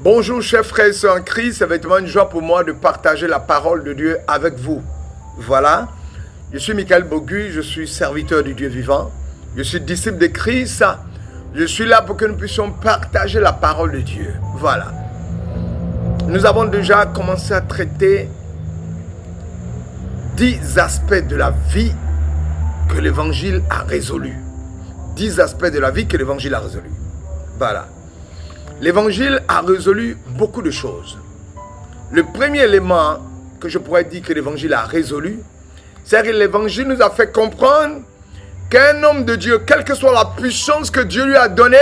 Bonjour chers frères et sœurs en Christ, c'est vraiment une joie pour moi de partager la parole de Dieu avec vous. Voilà, je suis Michael Bogu, je suis serviteur du Dieu vivant, je suis disciple de Christ, je suis là pour que nous puissions partager la parole de Dieu. Voilà, nous avons déjà commencé à traiter 10 aspects de la vie que l'évangile a résolu. 10 aspects de la vie que l'évangile a résolu. Voilà. L'évangile a résolu beaucoup de choses. Le premier élément que je pourrais dire que l'évangile a résolu, c'est que l'évangile nous a fait comprendre qu'un homme de Dieu, quelle que soit la puissance que Dieu lui a donnée,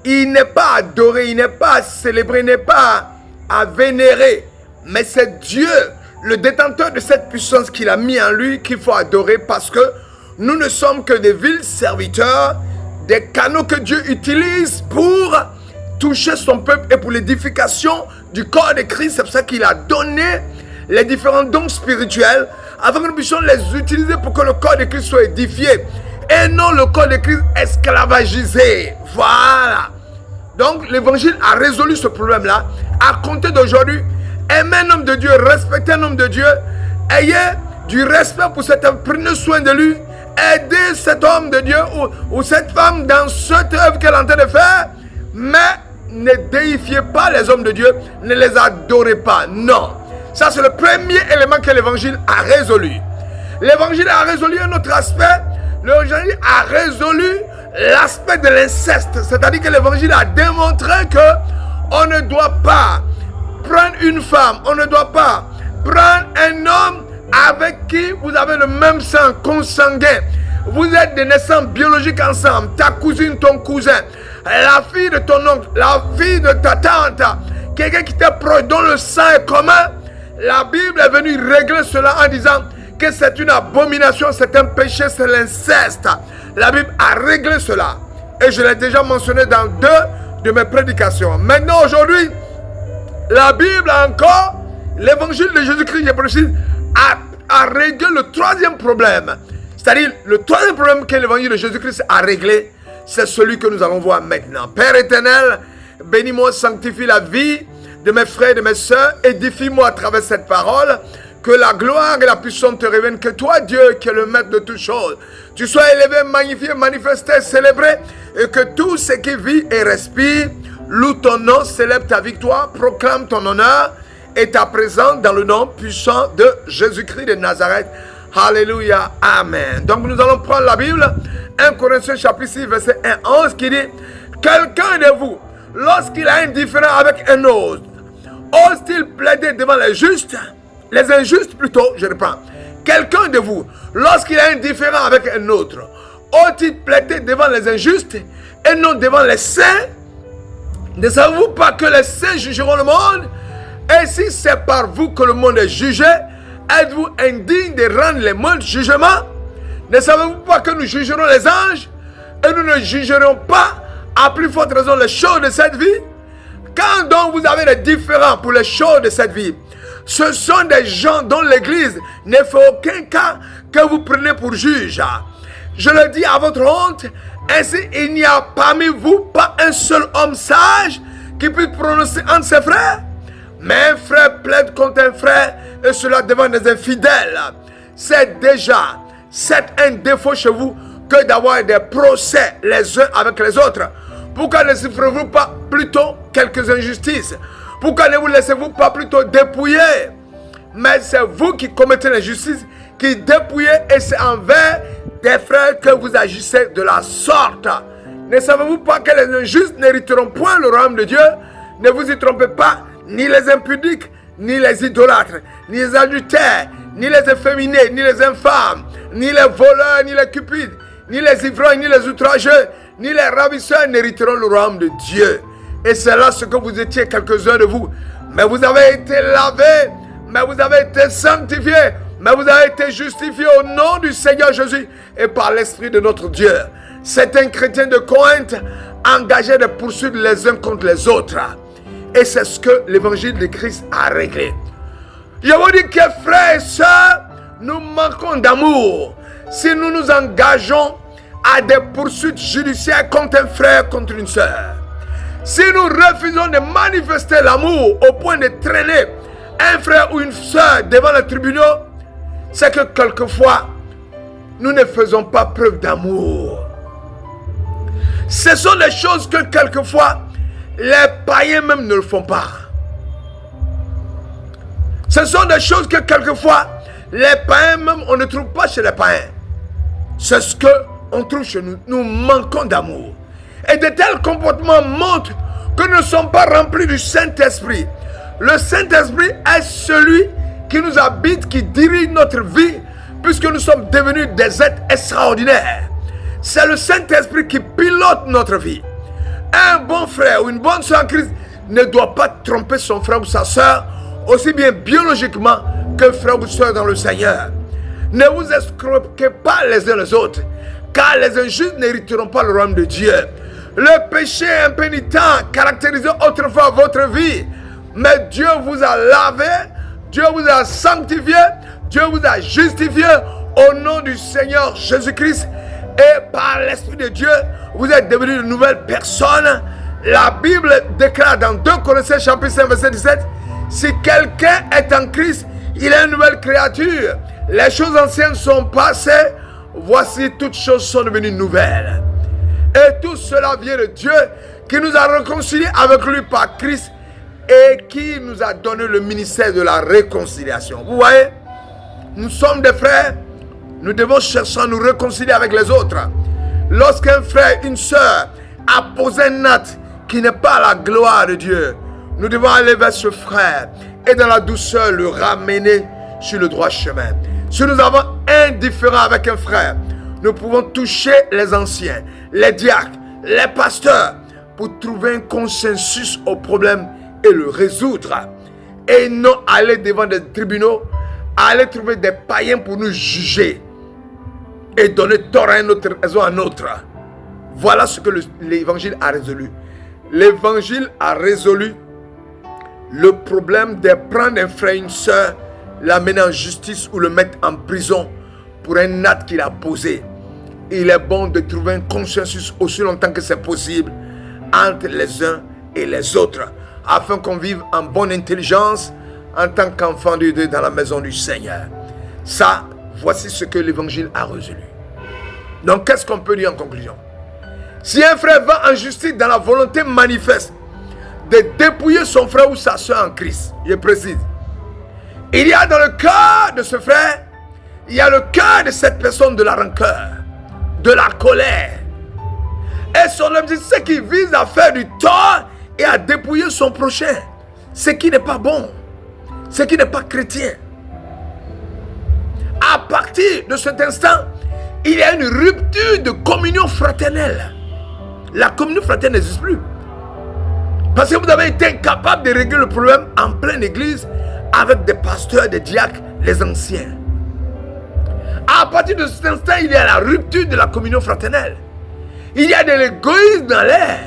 il n'est pas adoré, il n'est pas célébré, il n'est pas à vénérer. Mais c'est Dieu, le détenteur de cette puissance qu'il a mis en lui, qu'il faut adorer parce que nous ne sommes que des vils serviteurs, des canaux que Dieu utilise pour toucher son peuple et pour l'édification du corps de Christ. C'est pour ça qu'il a donné les différents dons spirituels afin que nous puissions les utiliser pour que le corps de Christ soit édifié et non le corps de Christ esclavagisé. Voilà. Donc l'évangile a résolu ce problème-là. À compter d'aujourd'hui, aimez un homme de Dieu, respectez un homme de Dieu, ayez du respect pour cet homme, prenez soin de lui, aidez cet homme de Dieu ou cette femme dans cette œuvre qu'elle est en train de faire, mais ne déifiez pas les hommes de Dieu, ne les adorez pas. Non. Ça, c'est le premier élément que l'évangile a résolu. L'évangile a résolu un autre aspect. L'évangile a résolu l'aspect de l'inceste. C'est-à-dire que l'évangile a démontré que on ne doit pas prendre une femme, on ne doit pas prendre un homme avec qui vous avez le même sang consanguin. Vous êtes des naissances biologiques ensemble. Ta cousine, ton cousin, la fille de ton oncle, la fille de ta tante, quelqu'un qui t'est proche, dont le sang est commun. La Bible est venue régler cela en disant que c'est une abomination, c'est un péché, c'est l'inceste. La Bible a réglé cela. Et je l'ai déjà mentionné dans 2 de mes prédications. Maintenant, aujourd'hui, la Bible encore, l'évangile de Jésus-Christ, je précise, a réglé le 3e problème. C'est-à-dire, le 3e problème que l'évangile de Jésus-Christ a réglé, c'est celui que nous allons voir maintenant. Père éternel, bénis-moi, sanctifie la vie de mes frères et de mes sœurs, édifie-moi à travers cette parole, que la gloire et la puissance te reviennent, que toi, Dieu, qui es le maître de toutes choses, tu sois élevé, magnifié, manifesté, célébré, et que tout ce qui vit et respire loue ton nom, célèbre ta victoire, proclame ton honneur et ta présence dans le nom puissant de Jésus-Christ de Nazareth. Alléluia, Amen. Donc nous allons prendre la Bible, 1 Corinthiens chapitre 6, verset 1-11, qui dit, quelqu'un de vous, lorsqu'il a un différend avec un autre, ose-t-il plaider devant les justes, les injustes plutôt, je reprends. Quelqu'un de vous, lorsqu'il a un différend avec un autre, ose-t-il plaider devant les injustes et non devant les saints? Ne savez-vous pas que les saints jugeront le monde? Et si c'est par vous que le monde est jugé, êtes-vous indigne de rendre les mauvais jugements? Ne savez-vous pas que nous jugerons les anges et nous ne jugerons pas à plus forte raison les choses de cette vie? Quand donc vous avez des différends pour les choses de cette vie, ce sont des gens dont l'Église ne fait aucun cas que vous prenez pour juge. Je le dis à votre honte, ainsi il n'y a parmi vous pas un seul homme sage qui puisse prononcer entre ses frères. Mais un frère plaide contre un frère et cela devant des infidèles. C'est un défaut chez vous que d'avoir des procès les uns avec les autres. Pourquoi ne souffrez-vous pas plutôt quelques injustices? Pourquoi ne vous laissez-vous pas plutôt dépouiller? Mais c'est vous qui commettez l'injustice, qui dépouillez, et c'est envers des frères que vous agissez de la sorte. Ne savez-vous pas que les injustes n'hériteront point le royaume de Dieu? Ne vous y trompez pas, ni les impudiques, ni les idolâtres, ni les adultères, ni les efféminés, ni les infâmes, ni les voleurs, ni les cupides, ni les ivrognes, ni les outrageux, ni les ravisseurs n'hériteront le royaume de Dieu. Et c'est là ce que vous étiez quelques-uns de vous. Mais vous avez été lavés, mais vous avez été sanctifiés, mais vous avez été justifiés au nom du Seigneur Jésus et par l'Esprit de notre Dieu. C'est un chrétien de Corinthe engagé de poursuivre les uns contre les autres. Et c'est ce que l'évangile de Christ a réglé. Je vous dis que frères et sœurs, nous manquons d'amour si nous nous engageons à des poursuites judiciaires contre un frère, contre une sœur. Si nous refusons de manifester l'amour au point de traîner un frère ou une soeur devant les tribunaux, c'est que quelquefois, nous ne faisons pas preuve d'amour. Ce sont des choses que quelquefois, les païens même ne le font pas. Ce sont des choses que quelquefois, les païens même, on ne trouve pas chez les païens. C'est ce qu'on trouve chez nous. Nous manquons d'amour. Et de tels comportements montrent que nous ne sommes pas remplis du Saint-Esprit. Le Saint-Esprit est celui qui nous habite, qui dirige notre vie, puisque nous sommes devenus des êtres extraordinaires. C'est le Saint-Esprit qui pilote notre vie. Un bon frère ou une bonne soeur en Christ ne doit pas tromper son frère ou sa soeur, aussi bien biologiquement que frère ou soeur dans le Seigneur. Ne vous escroquez pas les uns les autres, car les injustes n'hériteront pas le royaume de Dieu. Le péché impénitent caractérisait autrefois votre vie, mais Dieu vous a lavé, Dieu vous a sanctifié, Dieu vous a justifié au nom du Seigneur Jésus-Christ, et par l'Esprit de Dieu, vous êtes devenus de nouvelles personnes. La Bible déclare dans 2 Corinthiens chapitre 5 verset 17, si quelqu'un est en Christ, il est une nouvelle créature. Les choses anciennes sont passées, voici toutes choses sont devenues nouvelles. Et tout cela vient de Dieu qui nous a réconciliés avec lui par Christ et qui nous a donné le ministère de la réconciliation. Vous voyez, nous sommes des frères, nous devons chercher à nous réconcilier avec les autres. Lorsqu'un frère, une soeur a posé un acte qui n'est pas la gloire de Dieu, nous devons aller vers ce frère et dans la douceur le ramener sur le droit chemin. Si nous avons un différend avec un frère, nous pouvons toucher les anciens, les diacres, les pasteurs pour trouver un consensus au problème et le résoudre. Et non aller devant des tribunaux, aller trouver des païens pour nous juger et donner tort à un autre, raison à un autre. Voilà ce que l'évangile a résolu. L'évangile a résolu le problème de prendre un frère et une soeur, l'amener en justice ou le mettre en prison pour un acte qu'il a posé. Il est bon de trouver un consensus aussi longtemps que c'est possible entre les uns et les autres, afin qu'on vive en bonne intelligence en tant qu'enfant de Dieu dans la maison du Seigneur. Ça, voici ce que l'évangile a résolu. Donc, qu'est-ce qu'on peut dire en conclusion? Si un frère va en justice dans la volonté manifeste de dépouiller son frère ou sa soeur en Christ, je précise, il y a dans le cœur de ce frère, il y a le cœur de cette personne de la rancœur, de la colère. Et son objectif, c'est qu'il vise à faire du tort et à dépouiller son prochain. Ce qui n'est pas bon, ce qui n'est pas chrétien. À partir de cet instant, il y a une rupture de communion fraternelle. La communion fraternelle n'existe plus. Parce que vous avez été incapable de régler le problème en pleine église avec des pasteurs, des diacres, les anciens. À partir de cet instant, il y a la rupture de la communion fraternelle. Il y a de l'égoïsme dans l'air.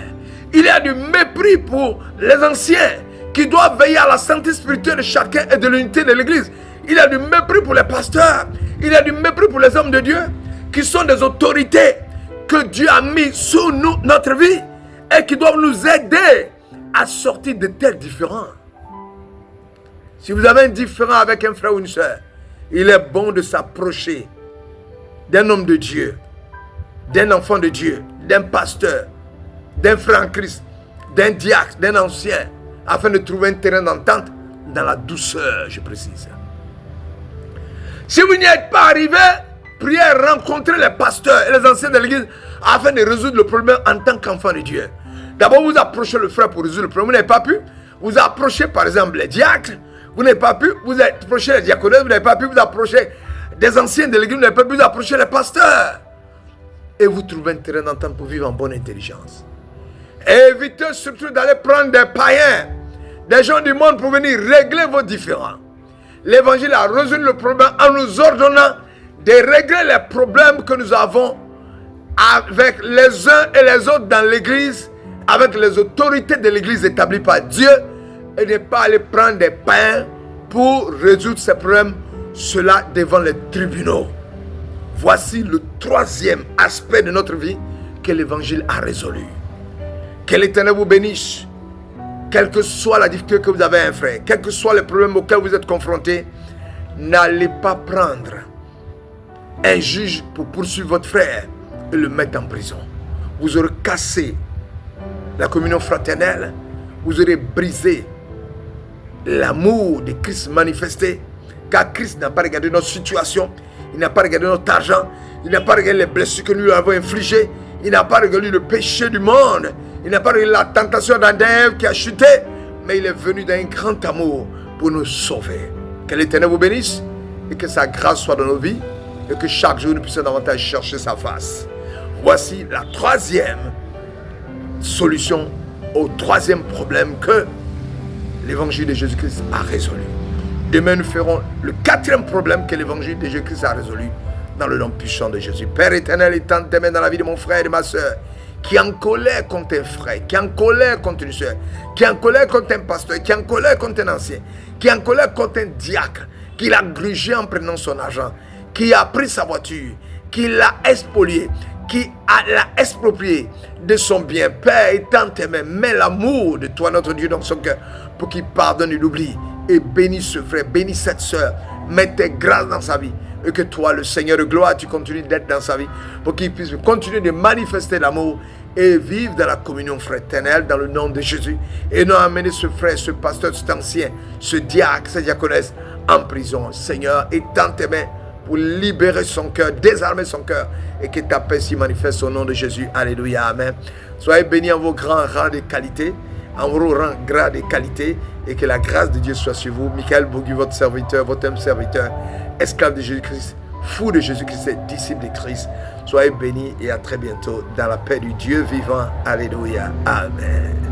Il y a du mépris pour les anciens qui doivent veiller à la santé spirituelle de chacun et de l'unité de l'église. Il y a du mépris pour les pasteurs. Il y a du mépris pour les hommes de Dieu qui sont des autorités que Dieu a mis sous nous, notre vie, et qui doivent nous aider à sortir de tels différends. Si vous avez un différend avec un frère ou une soeur, il est bon de s'approcher d'un homme de Dieu, d'un enfant de Dieu, d'un pasteur, d'un frère en Christ, d'un diacre, d'un ancien, afin de trouver un terrain d'entente dans la douceur, je précise. Si vous n'y êtes pas arrivé, priez rencontrer les pasteurs et les anciens de l'église afin de résoudre le problème en tant qu'enfant de Dieu. D'abord, vous approchez le frère pour résoudre le problème. Vous n'avez pas pu. Vous approchez par exemple les diacres. Vous n'avez pas pu. Vous approchez les diaconés. Vous n'avez pas pu. Vous approchez des anciens de l'église. Vous n'avez pas pu. Vous approchez les pasteurs. Et vous trouvez un terrain d'entente pour vivre en bonne intelligence. Et évitez surtout d'aller prendre des païens, des gens du monde pour venir régler vos différends. L'évangile a résolu le problème en nous ordonnant de régler les problèmes que nous avons avec les uns et les autres dans l'église, avec les autorités de l'église établies par Dieu, et ne pas aller prendre des païens pour résoudre ces problèmes, cela devant les tribunaux. Voici le troisième aspect de notre vie que l'évangile a résolu. Que l'Éternel vous bénisse. Quelle que soit la difficulté que vous avez, un frère, quels que soient les problèmes auxquels vous êtes confrontés, n'allez pas prendre un juge pour poursuivre votre frère et le mettre en prison. Vous aurez cassé la communion fraternelle, vous aurez brisé l'amour de Christ manifesté, car Christ n'a pas regardé notre situation, il n'a pas regardé notre argent, il n'a pas regardé les blessures que nous lui avons infligées, il n'a pas regardé le péché du monde, il n'a pas regardé la tentation d'Adam qui a chuté, mais il est venu d'un grand amour pour nous sauver. Que l'Éternel vous bénisse et que sa grâce soit dans nos vies et que chaque jour nous puissions davantage chercher sa face. Voici la troisième solution au troisième problème que l'évangile de Jésus-Christ a résolu. Demain, nous ferons le quatrième problème que l'évangile de Jésus-Christ a résolu dans le nom puissant de Jésus. Père éternel, et tant t'aimer dans la vie de mon frère et de ma soeur, qui est en colère contre un frère, qui est en colère contre une soeur, qui est en colère contre un pasteur, qui est en colère contre un ancien, qui est en colère contre un diacre, qui l'a grugé en prenant son argent, qui a pris sa voiture, qui l'a spolié, qui l'a exproprié de son bien. Père, et tant t'aimer, mets l'amour de toi, notre Dieu, dans son cœur, pour qu'il pardonne et l'oublie. Et bénis ce frère, bénis cette soeur, mets tes grâces dans sa vie. Et que toi, le Seigneur de gloire, tu continues d'être dans sa vie pour qu'il puisse continuer de manifester l'amour et vivre dans la communion fraternelle dans le nom de Jésus. Et non amener ce frère, ce pasteur, cet ancien, ce diacre, cette diaconesse en prison. Seigneur, étends tes mains pour libérer son cœur, désarmer son cœur et que ta paix s'y manifeste au nom de Jésus. Alléluia, amen. Soyez bénis en vos grands rangs de qualité, en vos rangs grands de qualité, et que la grâce de Dieu soit sur vous. Michael Bourgu, votre serviteur, votre homme serviteur, esclave de Jésus-Christ, fou de Jésus-Christ, disciple de Christ. Soyez bénis et à très bientôt dans la paix du Dieu vivant. Alléluia. Amen.